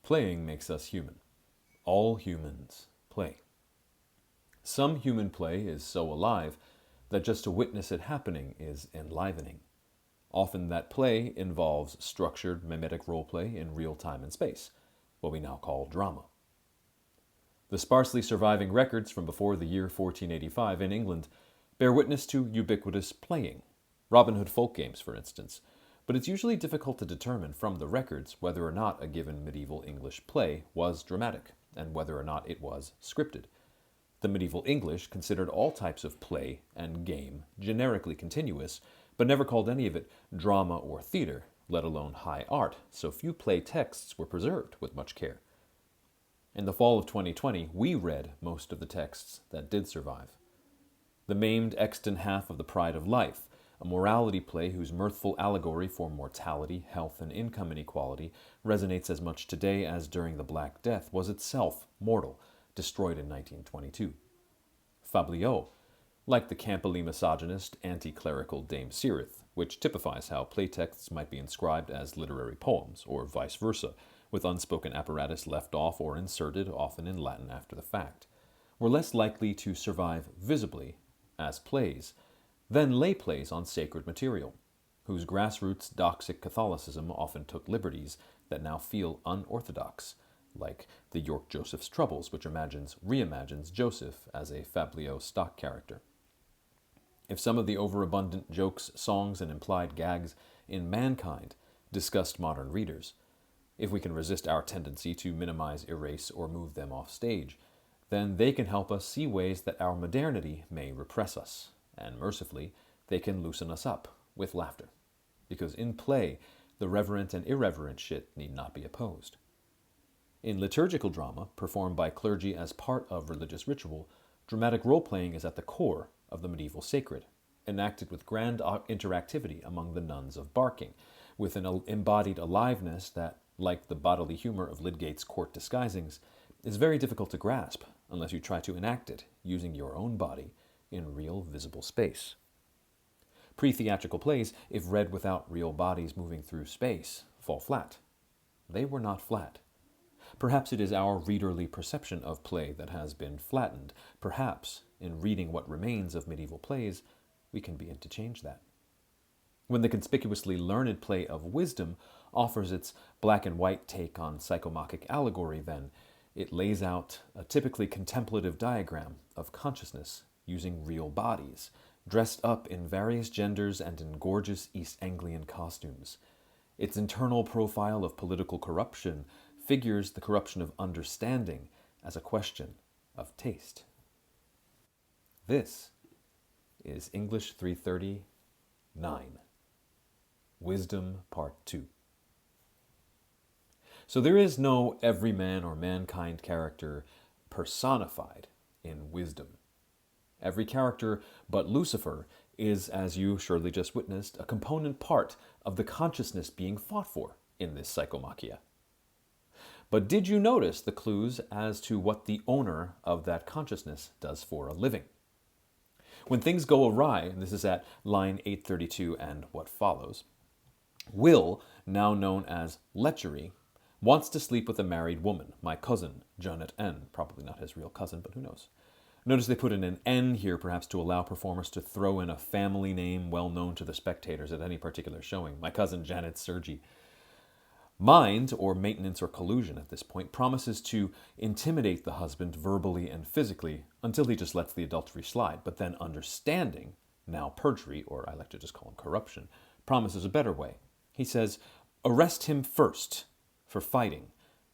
Playing makes us human. All humans play. Some human play is so alive that just to witness it happening is enlivening. Often that play involves structured mimetic role play in real time and space, what we now call drama. The sparsely surviving records from before the year 1485 in England bear witness to ubiquitous playing, Robin Hood folk games, for instance, but it's usually difficult to determine from the records whether or not a given medieval English play was dramatic, and whether or not it was scripted. The medieval English considered all types of play and game generically continuous, but never called any of it drama or theater, let alone high art, so few play texts were preserved with much care. In the fall of 2020, we read most of the texts that did survive. The maimed extant half of The Pride of Life, a morality play whose mirthful allegory for mortality, health, and income inequality resonates as much today as during the Black Death, was itself mortal, destroyed in 1922. Fabliaux, like the campily misogynist, anti-clerical Dame Sirith, which typifies how playtexts might be inscribed as literary poems, or vice versa, with unspoken apparatus left off or inserted, often in Latin after the fact, were less likely to survive visibly as plays than lay plays on sacred material, whose grassroots doxic Catholicism often took liberties that now feel unorthodox, like the York Joseph's Troubles, which reimagines Joseph as a Fabliaux stock character. If some of the overabundant jokes, songs, and implied gags in Mankind disgust modern readers, if we can resist our tendency to minimize, erase, or move them off stage, then they can help us see ways that our modernity may repress us, and mercifully, they can loosen us up with laughter. Because in play, the reverent and irreverent shit need not be opposed. In liturgical drama, performed by clergy as part of religious ritual, dramatic role-playing is at the core of the medieval sacred, enacted with grand interactivity among the nuns of Barking, with an embodied aliveness that, like the bodily humor of Lydgate's court disguisings, is very difficult to grasp unless you try to enact it using your own body in real visible space. Pre-theatrical plays, if read without real bodies moving through space, fall flat. They were not flat. Perhaps it is our readerly perception of play that has been flattened. Perhaps, in reading what remains of medieval plays, we can begin to change that. When the conspicuously learned play of Wisdom offers its black and white take on psychomachic allegory, then it lays out a typically contemplative diagram of consciousness using real bodies, dressed up in various genders and in gorgeous East Anglian costumes. Its internal profile of political corruption figures the corruption of understanding as a question of taste. This is English 339, Wisdom Part 2. So there is no everyman or mankind character personified in Wisdom. Every character but Lucifer is, as you surely just witnessed, a component part of the consciousness being fought for in this psychomachia. But did you notice the clues as to what the owner of that consciousness does for a living? When things go awry, and this is at line 832 and what follows, Will, now known as Lechery, wants to sleep with a married woman, my cousin, Janet N. Probably not his real cousin, but who knows. Notice they put in an N here, perhaps to allow performers to throw in a family name well known to the spectators at any particular showing. My cousin Janet Sergi. Mind, or maintenance or collusion at this point, promises to intimidate the husband verbally and physically until he just lets the adultery slide. But then understanding, now perjury, or I like to just call him corruption, promises a better way. He says, arrest him first for fighting,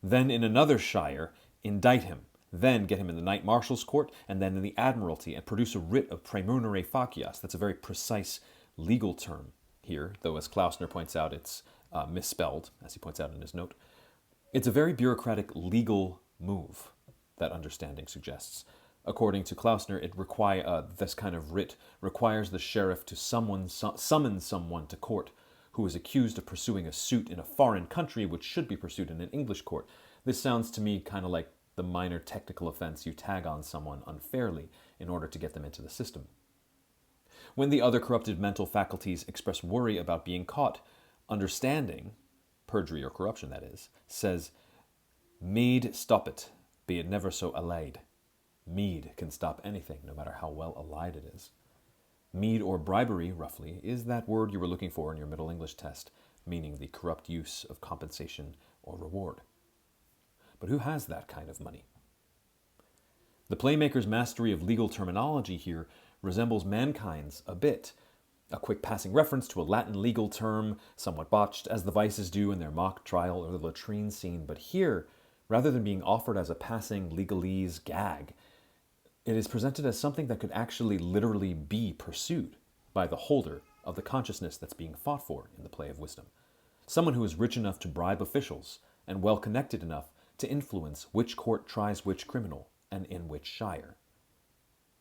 then in another shire, indict him, then get him in the Knight Marshal's court, and then in the Admiralty, and produce a writ of praemunere facias. That's a very precise legal term here, though as Klausner points out, it's misspelled, as he points out in his note. It's a very bureaucratic legal move that understanding suggests. According to Klausner, this kind of writ requires the sheriff to summon someone to court who is accused of pursuing a suit in a foreign country which should be pursued in an English court. This sounds to me kind of like the minor technical offense you tag on someone unfairly in order to get them into the system. When the other corrupted mental faculties express worry about being caught, understanding, perjury or corruption that is, says, Mead stop it, be it never so allied. Mead can stop anything, no matter how well allied it is. Mead or bribery, roughly, is that word you were looking for in your Middle English test, meaning the corrupt use of compensation or reward. But who has that kind of money? The playmaker's mastery of legal terminology here resembles mankind's a bit. A quick passing reference to a Latin legal term, somewhat botched, as the Vices do in their mock trial or the latrine scene. But here, rather than being offered as a passing legalese gag, it is presented as something that could actually literally be pursued by the holder of the consciousness that's being fought for in the play of wisdom. Someone who is rich enough to bribe officials and well connected enough to influence which court tries which criminal and in which shire.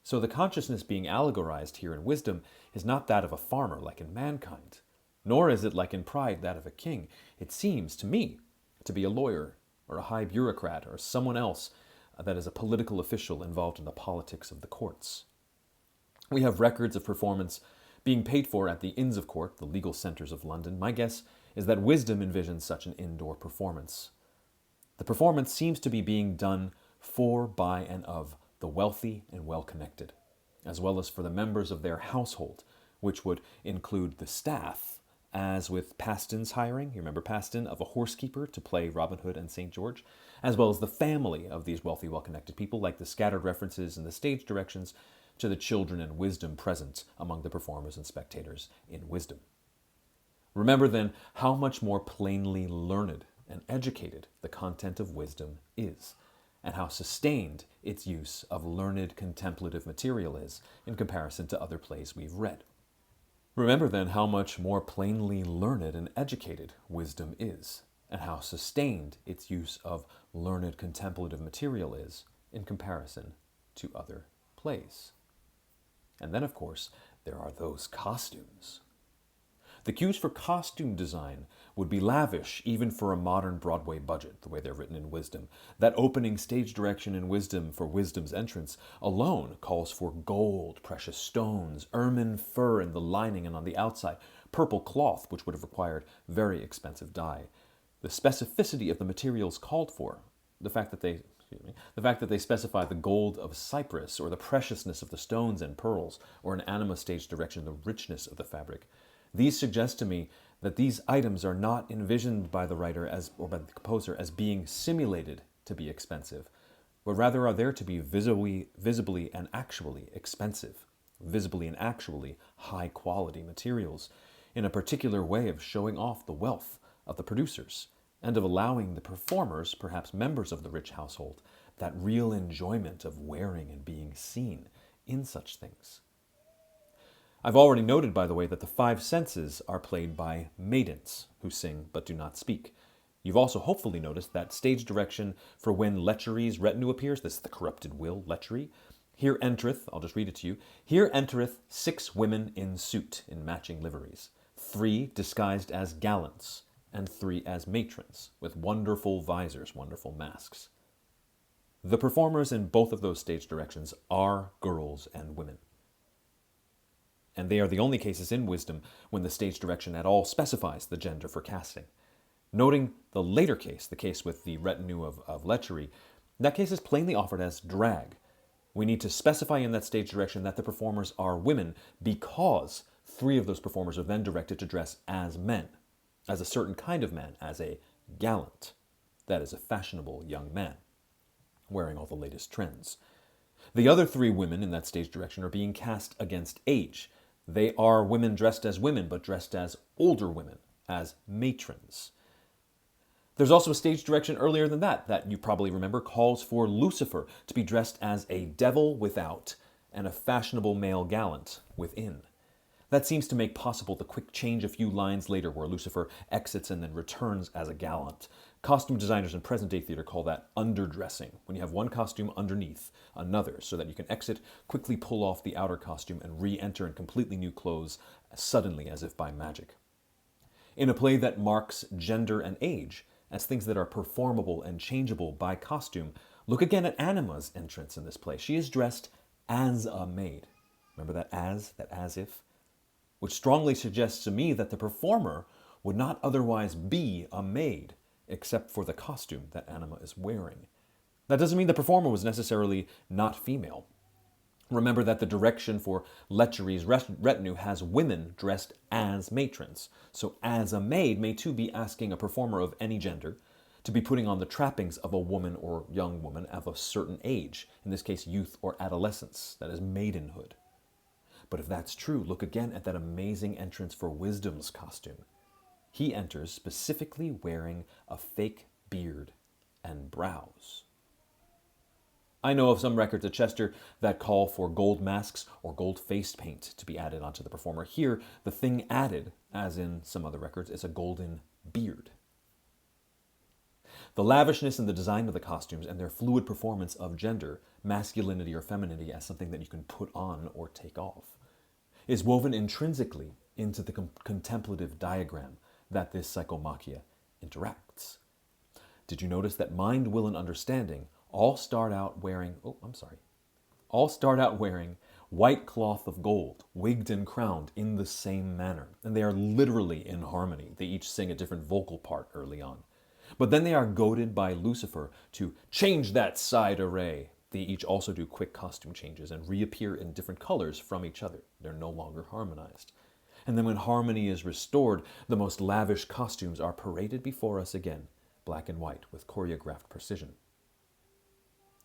So the consciousness being allegorized here in wisdom is not that of a farmer like in mankind, nor is it like in pride that of a king. It seems to me to be a lawyer or a high bureaucrat or someone else that is a political official involved in the politics of the courts. We have records of performance being paid for at the Inns of Court, the legal centers of London. My guess is that wisdom envisions such an indoor performance. The performance seems to be being done for, by, and of the wealthy and well-connected, as well as for the members of their household, which would include the staff, as with Paston's hiring, you remember Paston, of a horsekeeper to play Robin Hood and St. George, as well as the family of these wealthy, well-connected people, like the scattered references in the stage directions to the children and wisdom present among the performers and spectators in wisdom. Remember then how much more plainly learned and educated the content of wisdom is, and how sustained its use of learned contemplative material is in comparison to other plays we've read. Remember then how much more plainly learned and educated wisdom is, and how sustained its use of learned contemplative material is in comparison to other plays. And then, of course, there are those costumes. The cues for costume design would be lavish even for a modern Broadway budget, the way they're written in Wisdom. That opening stage direction in Wisdom for Wisdom's entrance alone calls for gold, precious stones, ermine fur in the lining and on the outside, purple cloth, which would have required very expensive dye. The specificity of the materials called for, the fact that they specify the gold of Cyprus, or the preciousness of the stones and pearls, or an anima stage direction, the richness of the fabric. These suggest to me that these items are not envisioned by the writer or by the composer as being simulated to be expensive, but rather are there to be visibly and actually expensive, visibly and actually high-quality materials, in a particular way of showing off the wealth of the producers, and of allowing the performers, perhaps members of the rich household, that real enjoyment of wearing and being seen in such things. I've already noted, by the way, that the five senses are played by maidens who sing but do not speak. You've also hopefully noticed that stage direction for when Lechery's retinue appears, this is the corrupted will, Lechery. Here entereth, I'll just read it to you, here entereth 6 women in suit in matching liveries, 3 disguised as gallants, and 3 as matrons, with wonderful visors, wonderful masks. The performers in both of those stage directions are girls and women. And they are the only cases in Wisdom when the stage direction at all specifies the gender for casting. Noting the later case, the case with the retinue of Lechery, that case is plainly offered as drag. We need to specify in that stage direction that the performers are women because 3 of those performers are then directed to dress as men, as a certain kind of man, as a gallant, that is a fashionable young man, wearing all the latest trends. The other 3 women in that stage direction are being cast against age. They are women dressed as women, but dressed as older women, as matrons. There's also a stage direction earlier than that you probably remember calls for Lucifer to be dressed as a devil without and a fashionable male gallant within. That seems to make possible the quick change a few lines later where Lucifer exits and then returns as a gallant. Costume designers in present-day theater call that underdressing, when you have one costume underneath another, so that you can exit, quickly pull off the outer costume, and re-enter in completely new clothes suddenly as if by magic. In a play that marks gender and age as things that are performable and changeable by costume, look again at Anima's entrance in this play. She is dressed as a maid. Remember that as if? Which strongly suggests to me that the performer would not otherwise be a maid, except for the costume that Anima is wearing. That doesn't mean the performer was necessarily not female. Remember that the direction for lechery's retinue has women dressed as matrons. So as a maid may too be asking a performer of any gender to be putting on the trappings of a woman or young woman of a certain age, in this case youth or adolescence, that is maidenhood. But if that's true, look again at that amazing entrance for Wisdom's costume. He enters specifically wearing a fake beard and brows. I know of some records at Chester that call for gold masks or gold face paint to be added onto the performer. Here, the thing added, as in some other records, is a golden beard. The lavishness in the design of the costumes and their fluid performance of gender, masculinity or femininity as something that you can put on or take off, is woven intrinsically into the contemplative diagram that this psychomachia interacts. Did you notice that mind, will, and understanding all start out wearing white cloth of gold, wigged and crowned in the same manner. And they are literally in harmony. They each sing a different vocal part early on. But then they are goaded by Lucifer to change that side array. They each also do quick costume changes and reappear in different colors from each other. They're no longer harmonized. And then when harmony is restored, the most lavish costumes are paraded before us again, black and white with choreographed precision.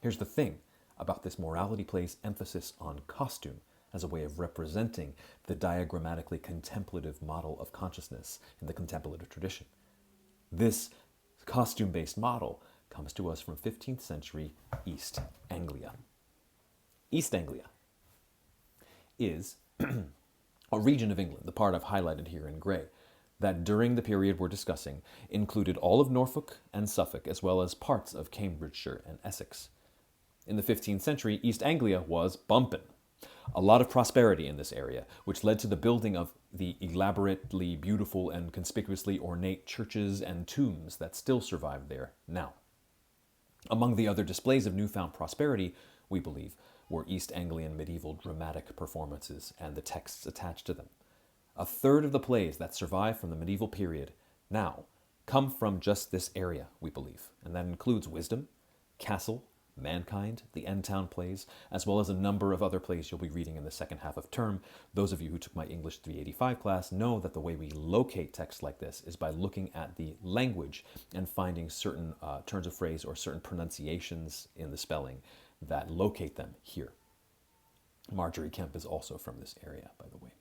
Here's the thing about this morality play's emphasis on costume as a way of representing the diagrammatically contemplative model of consciousness in the contemplative tradition. This costume-based model comes to us from 15th century East Anglia. East Anglia is a region of England, the part I've highlighted here in grey, that during the period we're discussing included all of Norfolk and Suffolk, as well as parts of Cambridgeshire and Essex. In the 15th century, East Anglia was bumpin'. A lot of prosperity in this area, which led to the building of the elaborately beautiful and conspicuously ornate churches and tombs that still survive there now. Among the other displays of newfound prosperity, we believe, were East Anglian medieval dramatic performances and the texts attached to them. A third of the plays that survive from the medieval period now come from just this area, we believe, and that includes Wisdom, Castle, Mankind, the End Town plays, as well as a number of other plays you'll be reading in the second half of term. Those of you who took my English 385 class know that the way we locate text like this is by looking at the language and finding certain turns of phrase or certain pronunciations in the spelling that locate them here. Marjorie Kemp is also from this area, by the way.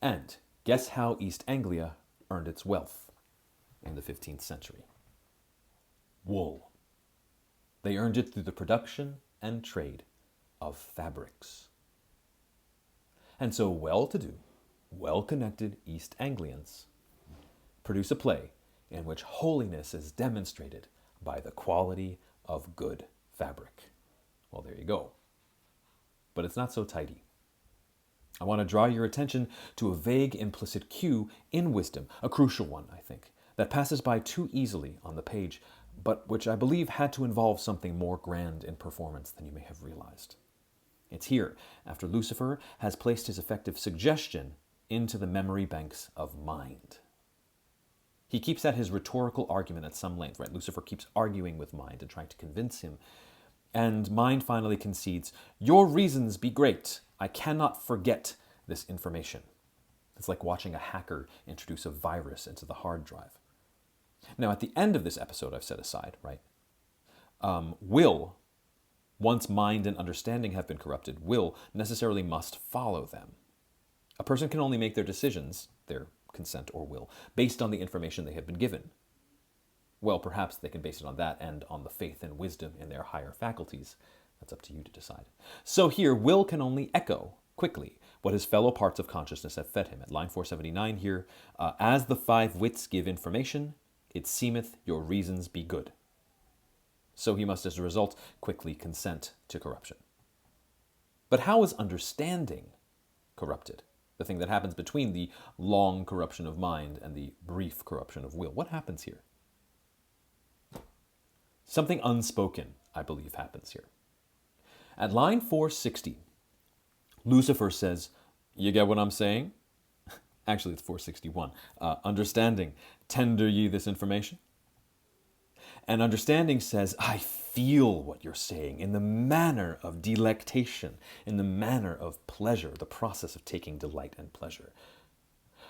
And guess how East Anglia earned its wealth in the 15th century? Wool. They earned it through the production and trade of fabrics. And so well-to-do, well-connected East Anglians produce a play in which holiness is demonstrated by the quality of good fabric. Well, there you go. But it's not so tidy. I want to draw your attention to a vague implicit cue in Wisdom, a crucial one, I think, that passes by too easily on the page, but which I believe had to involve something more grand in performance than you may have realized. It's here, after Lucifer has placed his effective suggestion into the memory banks of mind. He keeps at his rhetorical argument at some length, right? Lucifer keeps arguing with mind and trying to convince him. And mind finally concedes, "Your reasons be great. I cannot forget this information." It's like watching a hacker introduce a virus into the hard drive. Now, at the end of this episode I've set aside, right, will, once mind and understanding have been corrupted, will necessarily must follow them. A person can only make their decisions, their consent or will, based on the information they have been given. Well, perhaps they can base it on that and on the faith and wisdom in their higher faculties. That's up to you to decide. So here, will can only echo quickly what his fellow parts of consciousness have fed him. At line 479 here, as the five wits give information, it seemeth your reasons be good. So he must, as a result, quickly consent to corruption. But how is understanding corrupted? The thing that happens between the long corruption of mind and the brief corruption of will. What happens here? Something unspoken, I believe, happens here. At line 460, Lucifer says, "You get what I'm saying?" Actually, it's 461. Understanding Tender ye this information? And understanding says, I feel what you're saying in the manner of delectation, in the manner of pleasure, the process of taking delight and pleasure.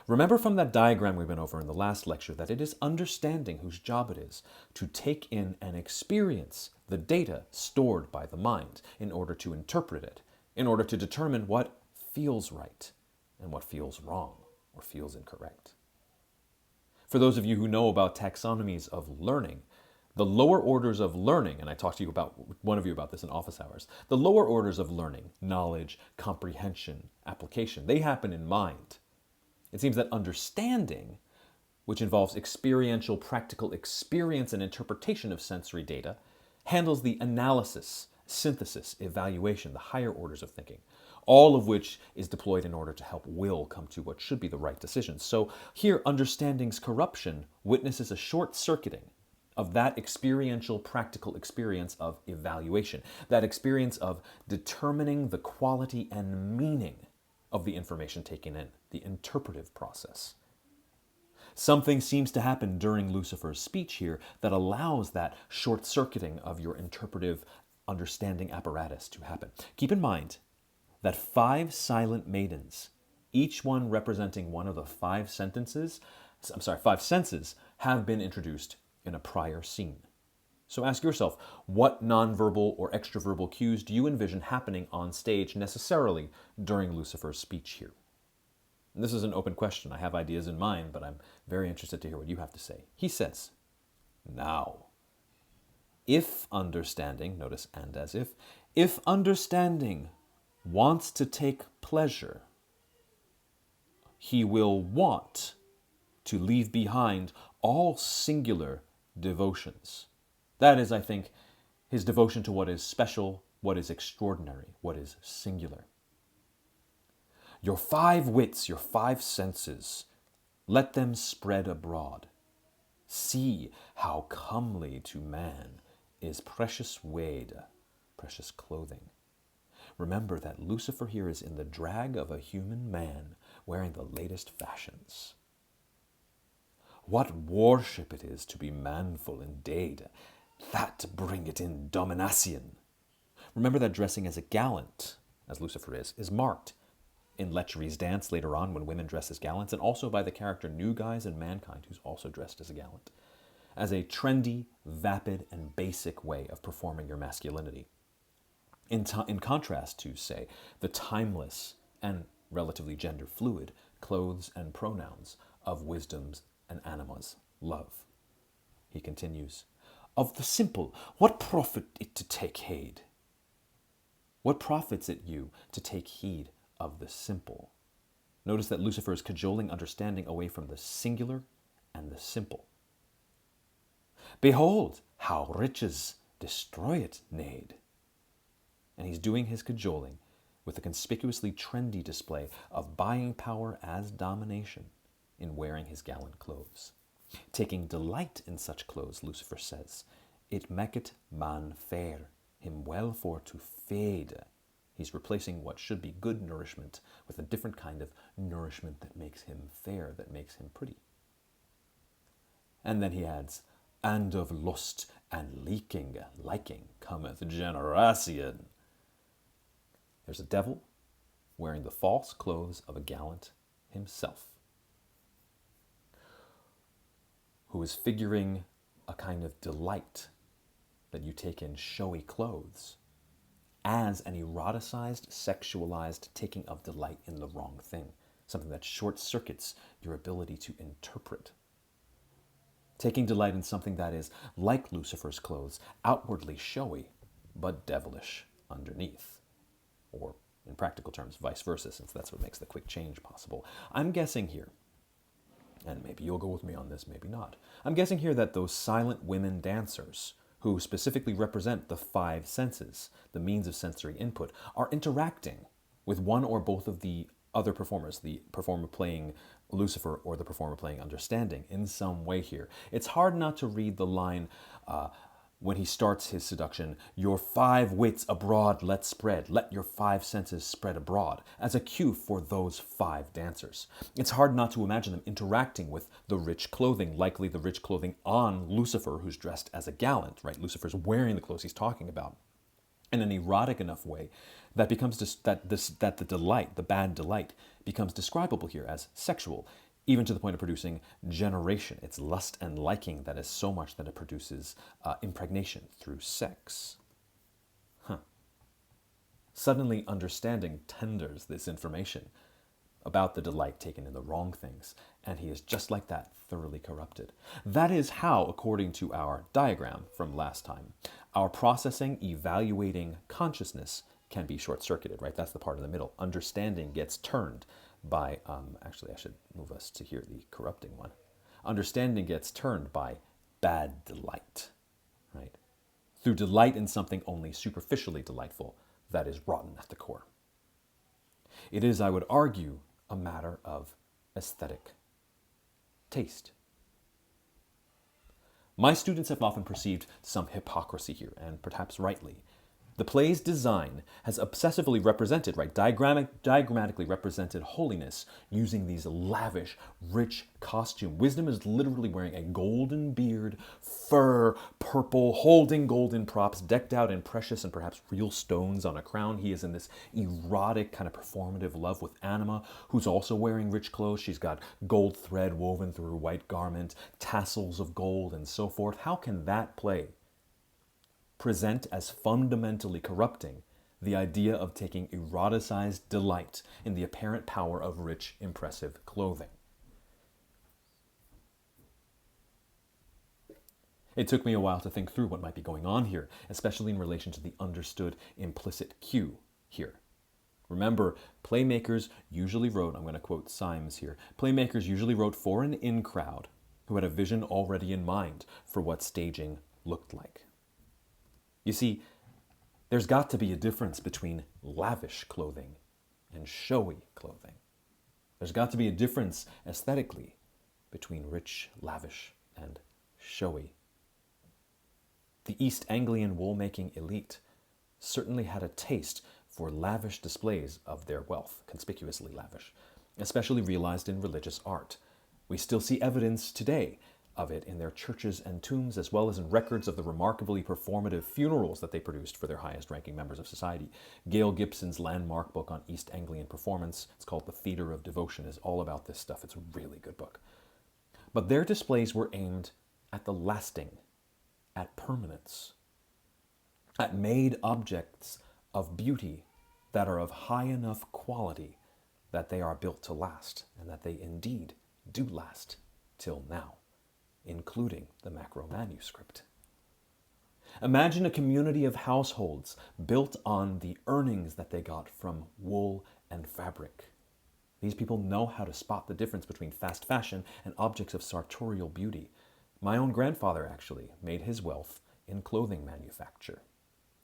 Remember from that diagram we went over in the last lecture that it is understanding whose job it is to take in and experience the data stored by the mind in order to interpret it, in order to determine what feels right and what feels wrong or feels incorrect. For those of you who know about taxonomies of learning, the lower orders of learning, and I talked to you about one of you about this in office hours, the lower orders of learning, knowledge, comprehension, application, they happen in mind. It seems that understanding, which involves experiential, practical experience and interpretation of sensory data, handles the analysis, synthesis, evaluation, the higher orders of thinking, all of which is deployed in order to help will come to what should be the right decision. So here, understanding's corruption witnesses a short-circuiting of that experiential, practical experience of evaluation, that experience of determining the quality and meaning of the information taken in, the interpretive process. Something seems to happen during Lucifer's speech here that allows that short-circuiting of your interpretive understanding apparatus to happen. Keep in mind that 5 silent maidens, each one representing one of the 5 senses, have been introduced in a prior scene. So ask yourself, what nonverbal or extraverbal cues do you envision happening on stage necessarily during Lucifer's speech here? And this is an open question. I have ideas in mind, but I'm very interested to hear what you have to say. He says, now, if understanding, notice and as if understanding wants to take pleasure, he will want to leave behind all singular devotions. That is, I think, his devotion to what is special, what is extraordinary, what is singular. Your 5 wits, your 5 senses, let them spread abroad. See how comely to man is precious weed, precious clothing. Remember that Lucifer here is in the drag of a human man wearing the latest fashions. What worship it is to be manful indeed, that bring it in domination. Remember that dressing as a gallant, as Lucifer is marked in Lechery's dance later on when women dress as gallants, and also by the character New Guys in Mankind, who's also dressed as a gallant, as a trendy, vapid, and basic way of performing your masculinity. In contrast to, say, the timeless and relatively gender fluid clothes and pronouns of wisdom's and anima's love. He continues, of the simple, what profit it to take heed? What profits it you to take heed of the simple? Notice that Lucifer is cajoling understanding away from the singular and the simple. Behold, how riches destroy it need. And he's doing his cajoling with a conspicuously trendy display of buying power as domination in wearing his gallant clothes. Taking delight in such clothes, Lucifer says, it maketh man fair, him well for to fade. He's replacing what should be good nourishment with a different kind of nourishment that makes him fair, that makes him pretty. And then he adds, and of lust and liking cometh generation. There's a devil wearing the false clothes of a gallant himself, who is figuring a kind of delight that you take in showy clothes as an eroticized, sexualized taking of delight in the wrong thing, something that short-circuits your ability to interpret. Taking delight in something that is like Lucifer's clothes, outwardly showy, but devilish underneath. Or, in practical terms, vice versa, since that's what makes the quick change possible. I'm guessing here, and maybe you'll go with me on this, maybe not. I'm guessing here that those silent women dancers, who specifically represent the 5 senses, the means of sensory input, are interacting with one or both of the other performers, the performer playing Lucifer or the performer playing understanding, in some way here. It's hard not to read the line, when he starts his seduction, "Your 5 wits abroad let spread, let your 5 senses spread abroad," as a cue for those 5 dancers. It's hard not to imagine them interacting with the rich clothing, likely the rich clothing on Lucifer, who's dressed as a gallant, right? Lucifer's wearing the clothes he's talking about in an erotic enough way that becomes that the delight, the bad delight, becomes describable here as sexual, even to the point of producing generation. It's lust and liking that is so much that it produces impregnation through sex. Suddenly understanding tenders this information about the delight taken in the wrong things, and he is just like that, thoroughly corrupted. That is how, according to our diagram from last time, our processing, evaluating consciousness can be short-circuited, right? That's the part in the middle. Understanding gets turned by, actually I should move us to here, the corrupting one. Understanding gets turned by bad delight, right? Through delight in something only superficially delightful that is rotten at the core. It is, I would argue, a matter of aesthetic taste. My students have often perceived some hypocrisy here, and perhaps rightly. The play's design has obsessively represented, right, diagrammatically represented holiness using these lavish, rich costumes. Wisdom is literally wearing a golden beard, fur, purple, holding golden props, decked out in precious and perhaps real stones on a crown. He is in this erotic kind of performative love with Anima, who's also wearing rich clothes. She's got gold thread woven through her white garment, tassels of gold, and so forth. How can that play present as fundamentally corrupting the idea of taking eroticized delight in the apparent power of rich, impressive clothing? It took me a while to think through what might be going on here, especially in relation to the understood implicit cue here. Remember, playmakers usually wrote, I'm going to quote Symes here, playmakers usually wrote for an in-crowd who had a vision already in mind for what staging looked like. You see, there's got to be a difference between lavish clothing and showy clothing. There's got to be a difference aesthetically between rich, lavish, and showy. The East Anglian wool-making elite certainly had a taste for lavish displays of their wealth, conspicuously lavish, especially realized in religious art. We still see evidence today of it in their churches and tombs, as well as in records of the remarkably performative funerals that they produced for their highest-ranking members of society. Gail Gibson's landmark book on East Anglian performance, it's called The Theatre of Devotion, is all about this stuff. It's a really good book. But their displays were aimed at the lasting, at permanence, at made objects of beauty that are of high enough quality that they are built to last, and that they indeed do last till now, including the macro manuscript. Imagine a community of households built on the earnings that they got from wool and fabric. These people know how to spot the difference between fast fashion and objects of sartorial beauty. My own grandfather actually made his wealth in clothing manufacture.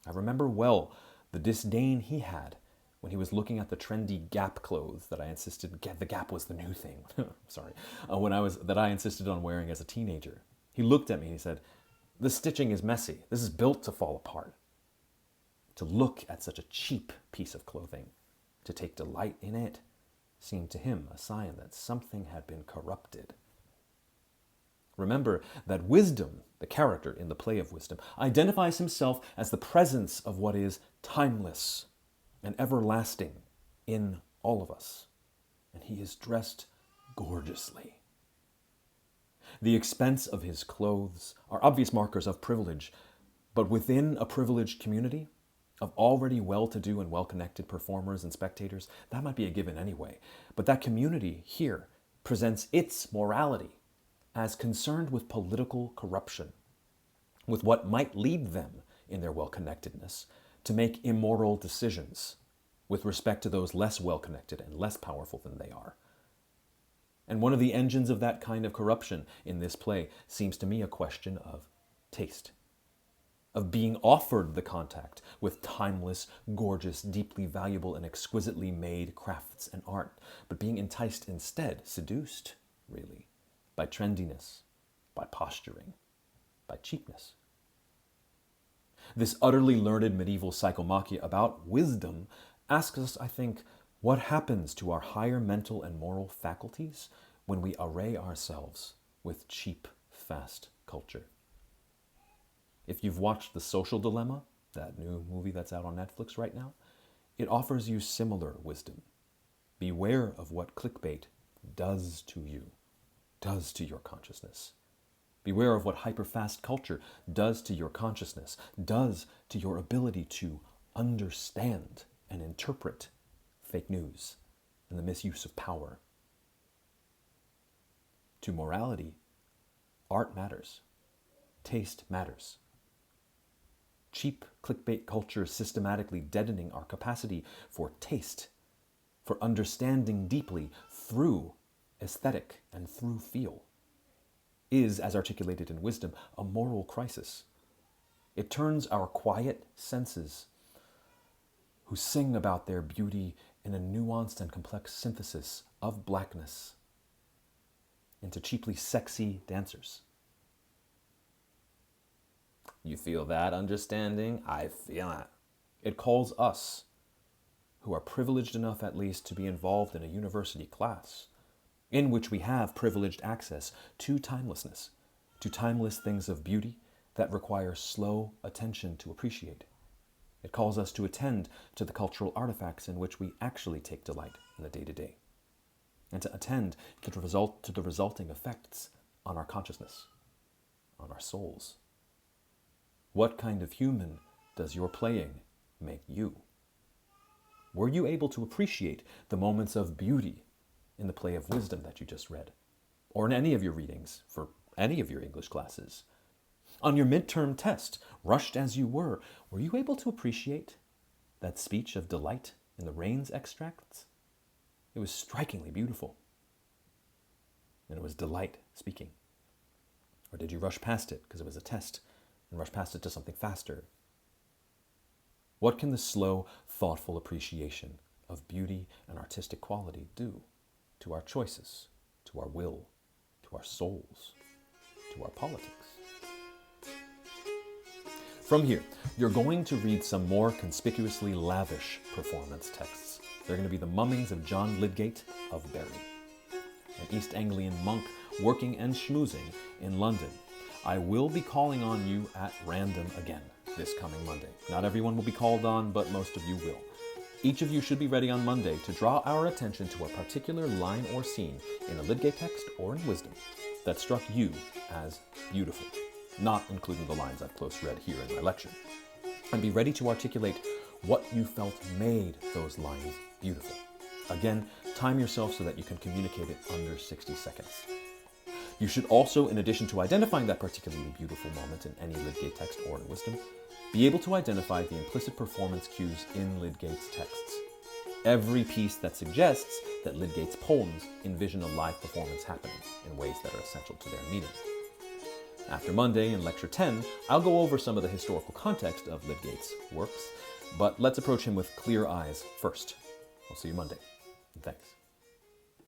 I remember well the disdain he had when he was looking at the trendy Gap clothes that I insisted, the Gap was the new thing, sorry, that I insisted on wearing as a teenager. He looked at me and he said, "The stitching is messy. This is built to fall apart." To look at such a cheap piece of clothing, to take delight in it, seemed to him a sign that something had been corrupted. Remember that Wisdom, the character in the play of Wisdom, identifies himself as the presence of what is timeless and everlasting in all of us. And he is dressed gorgeously. The expense of his clothes are obvious markers of privilege, but within a privileged community of already well-to-do and well-connected performers and spectators, that might be a given anyway. But that community here presents its morality as concerned with political corruption, with what might lead them in their well-connectedness to make immoral decisions with respect to those less well-connected and less powerful than they are. And one of the engines of that kind of corruption in this play seems to me a question of taste, of being offered the contact with timeless, gorgeous, deeply valuable, and exquisitely made crafts and art, but being enticed instead, seduced, really, by trendiness, by posturing, by cheapness. This utterly learned medieval psychomachia about wisdom asks us, I think, what happens to our higher mental and moral faculties when we array ourselves with cheap, fast culture. If you've watched The Social Dilemma, that new movie that's out on Netflix right now, it offers you similar wisdom. Beware of what clickbait does to you, does to your consciousness. Beware of what hyper-fast culture does to your consciousness, does to your ability to understand and interpret fake news and the misuse of power. To morality, art matters. Taste matters. Cheap clickbait culture is systematically deadening our capacity for taste, for understanding deeply through aesthetic and through feel, is, as articulated in wisdom, a moral crisis. It turns our quiet senses, who sing about their beauty in a nuanced and complex synthesis of blackness, into cheaply sexy dancers. You feel that understanding? I feel it. It calls us, who are privileged enough at least to be involved in a university class, in which we have privileged access to timelessness, to timeless things of beauty that require slow attention to appreciate. It calls us to attend to the cultural artifacts in which we actually take delight in the day-to-day, and to attend to the resulting effects on our consciousness, on our souls. What kind of human does your playing make you? Were you able to appreciate the moments of beauty in the play of wisdom that you just read, or in any of your readings for any of your English classes? On your midterm test, rushed as you were you able to appreciate that speech of delight in the rains extracts? It was strikingly beautiful. And it was delight speaking. Or did you rush past it because it was a test and rush past it to something faster? What can the slow, thoughtful appreciation of beauty and artistic quality do to our choices, to our will, to our souls, to our politics? From here, you're going to read some more conspicuously lavish performance texts. They're going to be the mummings of John Lydgate of Bury, an East Anglian monk working and schmoozing in London. I will be calling on you at random again this coming Monday. Not everyone will be called on, but most of you will. Each of you should be ready on Monday to draw our attention to a particular line or scene in a Lydgate text or in wisdom that struck you as beautiful, not including the lines I've close read here in my lecture. And be ready to articulate what you felt made those lines beautiful. Again, time yourself so that you can communicate it under 60 seconds. You should also, in addition to identifying that particularly beautiful moment in any Lydgate text or in wisdom, be able to identify the implicit performance cues in Lydgate's texts. Every piece that suggests that Lydgate's poems envision a live performance happening in ways that are essential to their meaning. After Monday in Lecture 10, I'll go over some of the historical context of Lydgate's works, but let's approach him with clear eyes first. We'll see you Monday. And thanks.